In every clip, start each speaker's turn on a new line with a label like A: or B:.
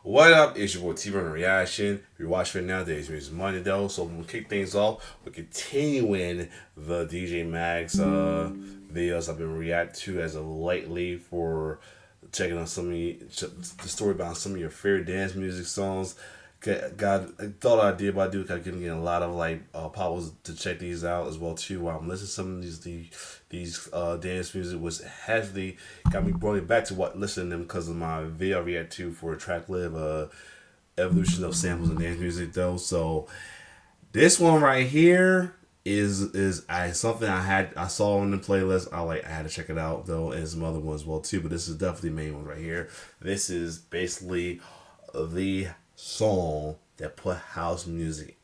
A: What up? It's your boy T Run Reaction. If you're watching right now, today's music Monday though, so we'll kick things off. We're continuing the DJ Max videos I've been reacting to as of lately for checking on the story about some of your favorite dance music songs. I thought I did, but I do kind of getting a lot of poppers to check these out as well too. While I'm listening to some of these dance music, was heavily got me brought it back to listening to them because of my video I react to for track live evolution of samples and dance music though. So this one right here is something I saw on the playlist. I had to check it out though, and some other ones as well too. But this is definitely the main one right here. This is basically the song that put house music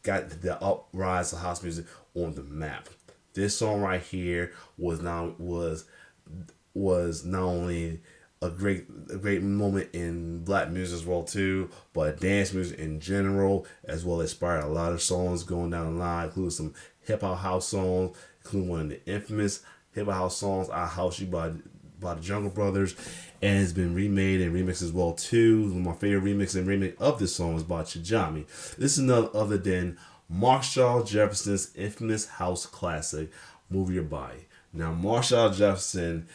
A: got the uprise of house music on the map. This song right here was not only a great moment in black music as well too, but dance music in general as well. Inspired a lot of songs going down the line, including some hip hop house songs, including one of the infamous hip hop house songs "I House You" by the Jungle Brothers, and it's been remade and remixed as well too. One of my favorite remake of this song is by Chijami. This is none other than Marshall Jefferson's infamous house classic, "Move Your Body." Now, Marshall Jefferson,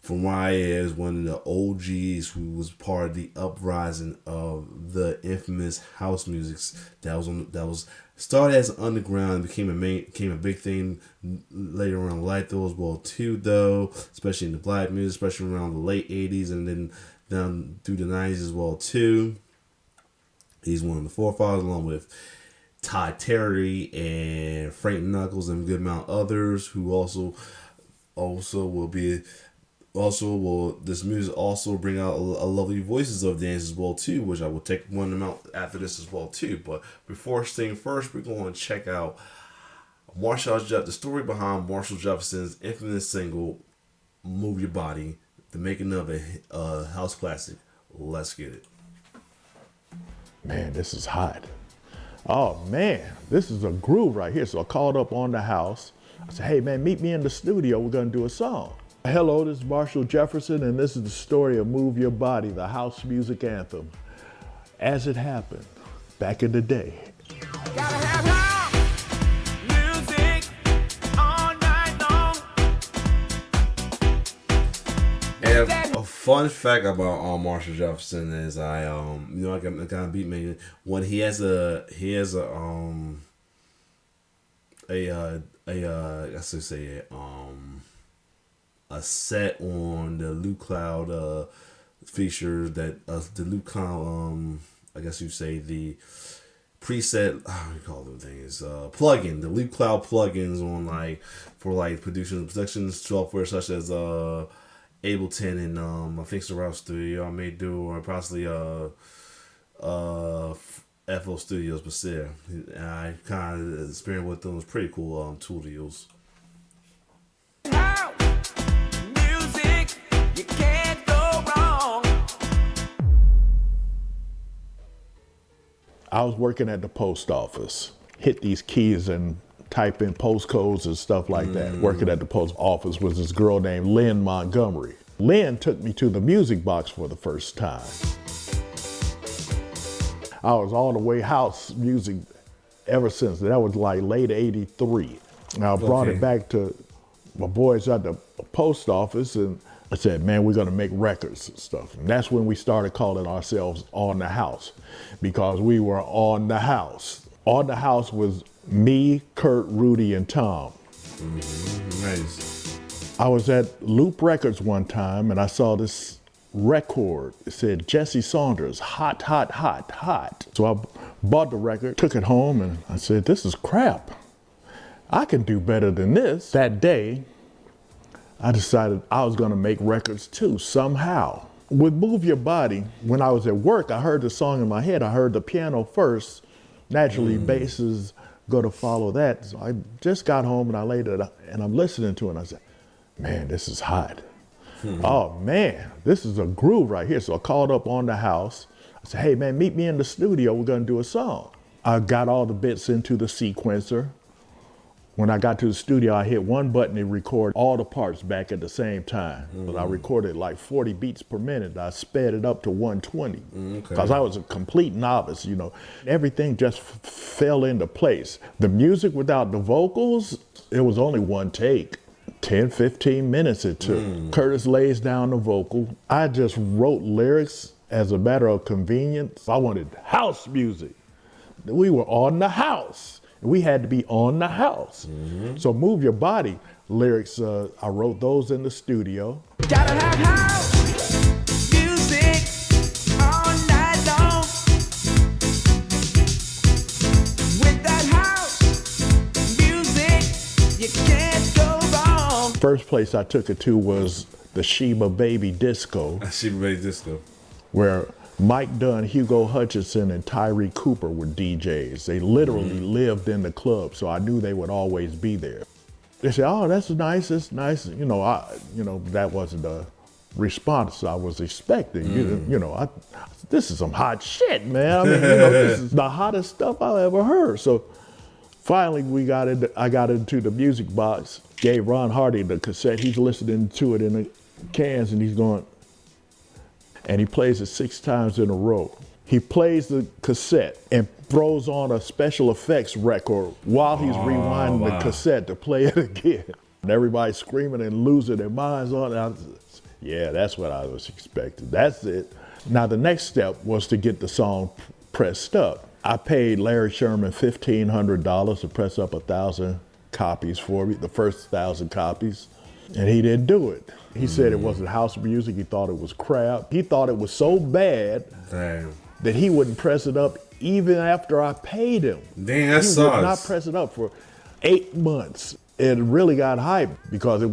A: from where I is one of the OGs who was part of the uprising of the infamous house music that was started as underground and became a big thing later on in life though as well too though, especially in the black music, especially around the late 80s and then down through the 90s as well too. He's one of the forefathers along with Todd Terry and Frank Knuckles and a good amount of others who also will be. Will this music also bring out a lovely voices of dance as well too, which I will take one of them out after this as well too. But before saying first, we're going to check out the story behind Marshall Jefferson's infamous single "Move Your Body," the making of a house classic. Let's get it.
B: Man, this is hot. Oh man, this is a groove right here. So I called up on the house. I said, "Hey man, meet me in the studio. We're gonna do a song." Hello, this is Marshall Jefferson, and this is the story of "Move Your Body," the house music anthem. As it happened, back in the day.
C: Gotta have house music all night long.
A: And a fun fact about Marshall Jefferson is I got kind of beat making when he has a set on the Luke Cloud features that the Luke Cloud I guess you say the preset how do you call them things plugin, the Luke Cloud plugins on for production software such as Ableton and I think Surround Studio I may do, or possibly FL Studios, but still I kind of experienced with those pretty cool tool deals.
B: I was working at the post office, hit these keys and type in postcodes and stuff like that. Working at the post office was this girl named Lynn Montgomery. Lynn took me to the music box for the first time. I was all the way house music ever since. That was like late '83. Now I brought it back to my boys at the post office and I said, man, we're gonna make records and stuff. And that's when we started calling ourselves On the House, because we were on the house. On the House was me, Kurt, Rudy, and Tom.
A: Nice.
B: I was at Loop Records one time and I saw this record. It said Jesse Saunders, hot, hot, hot, hot. So I bought the record, took it home, and I said, this is crap. I can do better than this. That day, I decided I was gonna make records too, somehow. With "Move Your Body," when I was at work, I heard the song in my head. I heard the piano first. Naturally, basses go to follow that. So I just got home and I laid it up and I'm listening to it and I said, man, this is hot. Oh man, this is a groove right here. So I called up on the house. I said, hey man, meet me in the studio. We're gonna do a song. I got all the bits into the sequencer, When I got to the studio, I hit one button to record all the parts back at the same time. But I recorded like 40 beats per minute. I sped it up to 120 because I was a complete novice, you know. Everything just fell into place. The music without the vocals, it was only one take. 10, 15 minutes it took. Curtis lays down the vocal. I just wrote lyrics as a matter of convenience. I wanted house music. We were on the house. We had to be on the house. So Move Your Body lyrics, I wrote those in the studio.
C: Gotta have house music all night long. With that house music, you can't go wrong.
B: First place I took it to was the Sheba Baby Disco,
A: Sheba Baby Disco,
B: where Mike Dunn, Hugo Hutchinson, and Tyree Cooper were DJs. They literally lived in the club, so I knew they would always be there. They said, "Oh, that's nice. It's nice." That wasn't the response I was expecting. This is some hot shit, man. I mean, this is the hottest stuff I've ever heard. So finally, I got into the music box. Gave Ron Hardy the cassette. He's listening to it in the cans, and he's going. And he plays it 6 times in a row. He plays the cassette and throws on a special effects record while he's rewinding the cassette to play it again. And everybody's screaming and losing their minds on it. Yeah, that's what I was expecting. That's it. Now the next step was to get the song pressed up. I paid Larry Sherman $1,500 to press up 1,000 copies for me, the first 1,000 copies, and he didn't do it. He said it wasn't house music. He thought it was crap. He thought it was so bad that he wouldn't press it up even after I paid him.
A: Dang, that sucks.
B: He would not press it up for 8 months. It really got hyped because it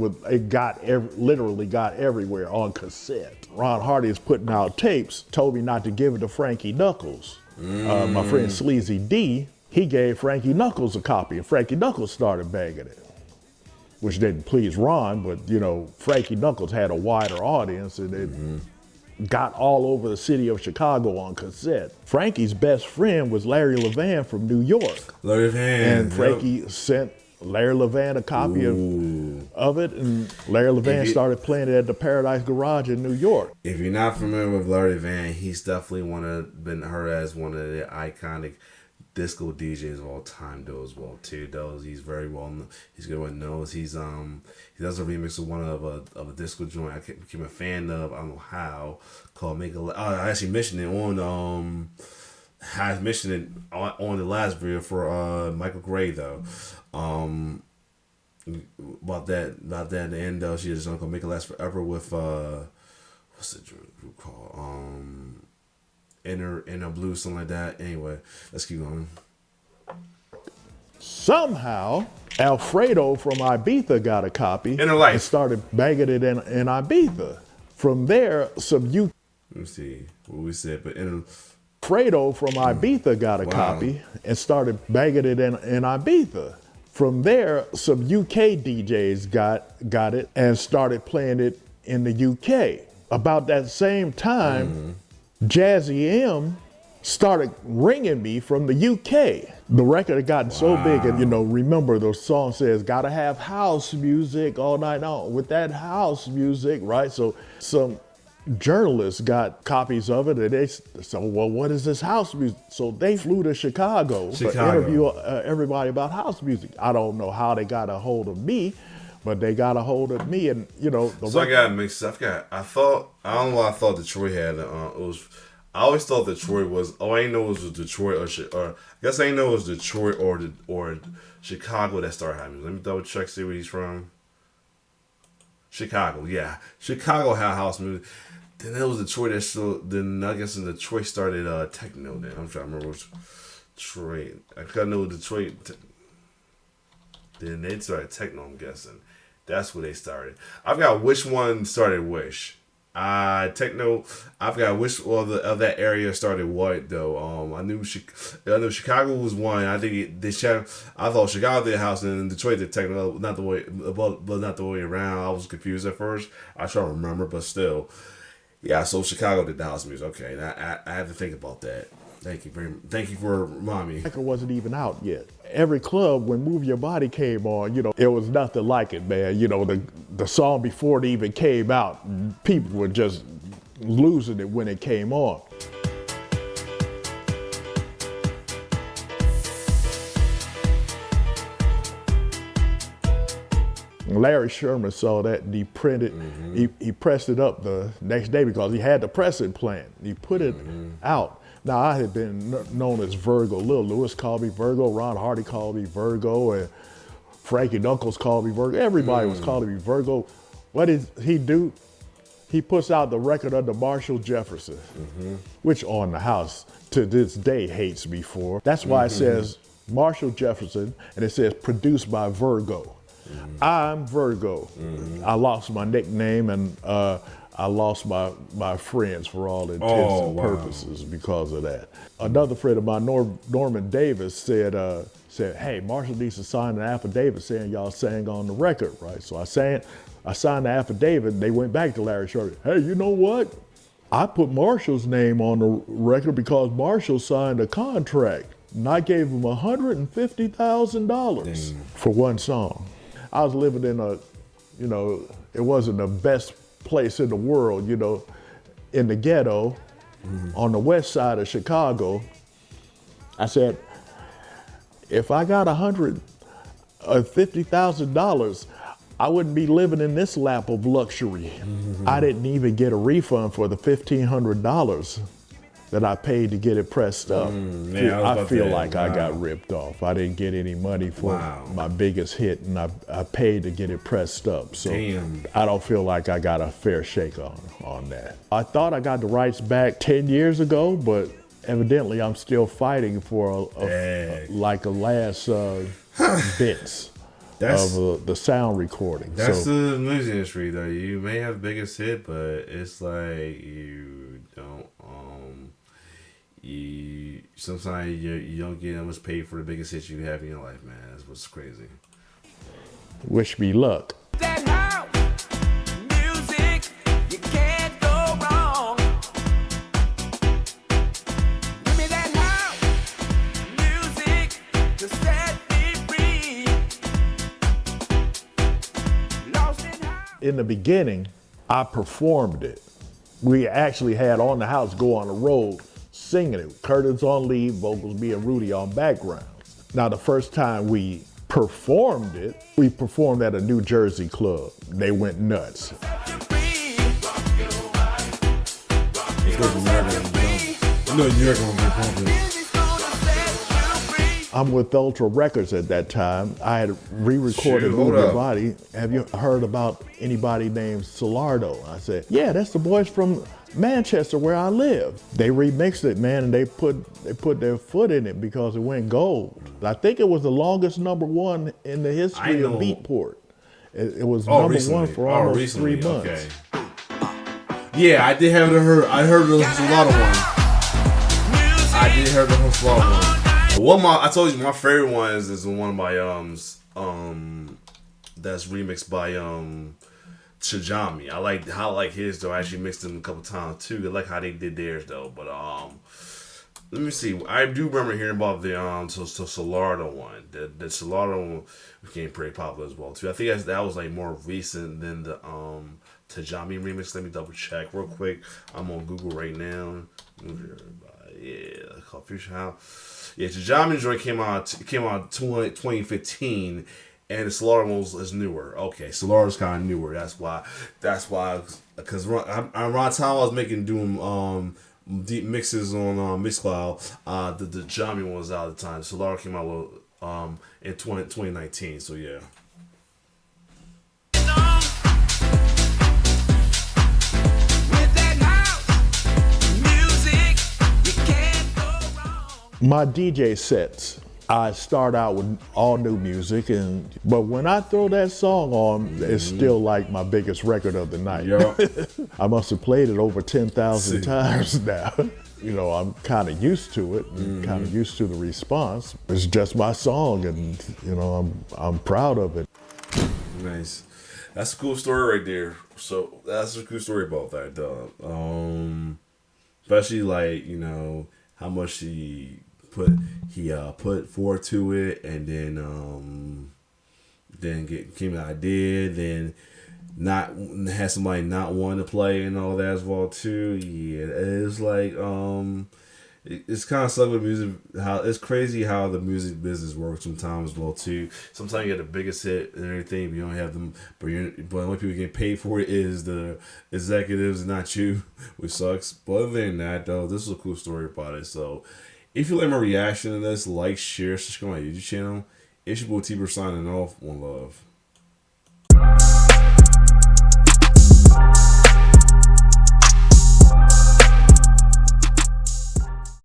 B: literally got everywhere on cassette. Ron Hardy is putting out tapes, told me not to give it to Frankie Knuckles. My friend Sleazy D, he gave Frankie Knuckles a copy, and Frankie Knuckles started banging it, which didn't please Ron, but Frankie Knuckles had a wider audience, and it got all over the city of Chicago on cassette. Frankie's best friend was Larry Levan from New York.
A: Larry Levan.
B: And Frankie sent Larry Levan a copy of it, and Larry Levan started playing it at the Paradise Garage in New York.
A: If you're not familiar with Larry Levan, he's definitely been heard as one of the iconic disco DJs of all time, though, as well too. Though he's very well known. He's good with knows. He does a remix of one of a disco joint I became a fan of. I don't know how, called Make a. I actually mentioned it on I mentioned it on the last video for Michael Gray though. About that at the end though, she just gonna Make It Last Forever with what's the group called? Inner Blue, something like that. Anyway, let's keep going.
B: Somehow, Alfredo from Ibiza got a copy
A: Inner Life
B: and started banging it in Ibiza. From there,
A: Let me see what we said, but
B: Alfredo from Ibiza got a copy and started banging it in Ibiza. From there, some UK DJs got it and started playing it in the UK. About that same time, Jazzy M started ringing me from the UK. The record had gotten so big, and remember the song says, "Gotta have house music all night long." With that house music, right? So some journalists got copies of it, and they said, "Well, what is this house music?" So they flew to Chicago to interview everybody about house music. I don't know how they got a hold of me, but they got a hold of me, and
A: I got mixed up. I don't know why I thought Detroit had I always thought Detroit was. Oh, I didn't know it was Detroit or I guess I didn't know it was Detroit or Chicago that started having. Let me double check, see where he's from. Chicago, yeah, Chicago had house music. Then it was Detroit that then I guess in Detroit started techno. Then I'm trying to remember which Detroit. I couldn't know Detroit. Then they started techno. I'm guessing that's where they started. I forgot which one started which. Techno. I forgot which of that area started what though. I knew Chicago was one. I think I thought Chicago did house and Detroit did techno. Not the way, but not the way around. I was confused at first. I try to remember, but still, yeah. So Chicago did the house music. Okay, I have to think about that. Thank you for reminding me.
B: Record wasn't even out yet. Every club, when Move Your Body came on, it was nothing like it, man. The song before it even came out, people were just losing it when it came on. Larry Sherman saw that and he printed, he pressed it up the next day because he had the pressing plant. He put it out. Now, I had been known as Virgo. Lil Lewis called me Virgo, Ron Hardy called me Virgo, and Frankie Knuckles called me Virgo. Everybody was calling me Virgo. What did he do? He puts out the record under Marshall Jefferson, which On the House to this day hates me for. That's why it says Marshall Jefferson, and it says produced by Virgo. I'm Virgo. I lost my nickname and I lost my friends for all intents and purposes because of that. Another friend of mine, Norman Davis, said, hey, Marshall needs to sign an affidavit saying y'all sang on the record, right? So I signed the affidavit and they went back to Larry Sherman. Hey, you know what? I put Marshall's name on the record because Marshall signed a contract and I gave him $150,000 for one song. I was living in it wasn't the best place in the world, in the ghetto on the west side of Chicago. I said, if I got $150,000, I wouldn't be living in this lap of luxury. I didn't even get a refund for the $1,500 that I paid to get it pressed up. I feel like I got ripped off. I didn't get any money for my biggest hit, and I paid to get it pressed up. So I don't feel like I got a fair shake on that. I thought I got the rights back 10 years ago, but evidently I'm still fighting for a last bits of the sound recording.
A: That's the music industry, though. You may have the biggest hit, but it's like you don't. Sometimes you don't get that much paid for the biggest hits you have in your life, man. That's what's crazy.
B: Wish me luck.
C: That house music, you can't go wrong. Give me that house music to set me free. Lost in house.
B: In the beginning, I performed it. We actually had On the House go on the road singing it. Curtis on lead, vocals, me and Rudy on background. Now, the first time we performed it, we performed at a New Jersey club. They went nuts. I'm with Ultra Records at that time. I had re-recorded Move Your Body. Have you heard about anybody named Solardo? I said, yeah, that's the boys from Manchester where I live. They remixed it, man, and they put their foot in it because it went gold. I think it was the longest #1 in the history of Beatport. It was #1 for almost 3 months.
A: Okay. Yeah, I did have I heard the Solardo one. I did hear the Solardo one. I told you my favorite one is the one by that's remixed by Chajami. I like his though. I actually mixed them a couple times too. I like how they did theirs though. But let me see. I do remember hearing about the Solardo one. The Solardo one became pretty popular as well too. I think that was like more recent than the Tajami remix. Let me double check real quick. I'm on Google right now. Yeah, called Future House. Yeah, Tajami joint came out 2015. And the Solardo one is newer. Okay, Solardo's kind of newer. That's why. Because Ron Tom was doing deep mixes on Mixcloud. The Jamie one was out at the time. Solardo came out in 2019. So yeah.
B: My DJ sets, I start out with all new music, but when I throw that song on, it's still like my biggest record of the night.
A: Yeah.
B: I must have played it over 10,000 times now. I'm kind of used to it, and kind of used to the response. It's just my song, and I'm proud of it.
A: Nice. That's a cool story right there. So that's a cool story about that, dog. Especially like how much he put forward to it, and then came an idea, then not had somebody not want to play and all that as well too. Yeah, it's like it's kind of suck with music. How it's crazy how the music business works sometimes as well too. Sometimes you get the biggest hit and everything, but you don't have them. But only people getting paid for it is the executives, not you, which sucks. But other than that, though, this is a cool story about it. So, if you like my reaction to this, like, share, subscribe to my YouTube channel. It's your boy T signing off. One love.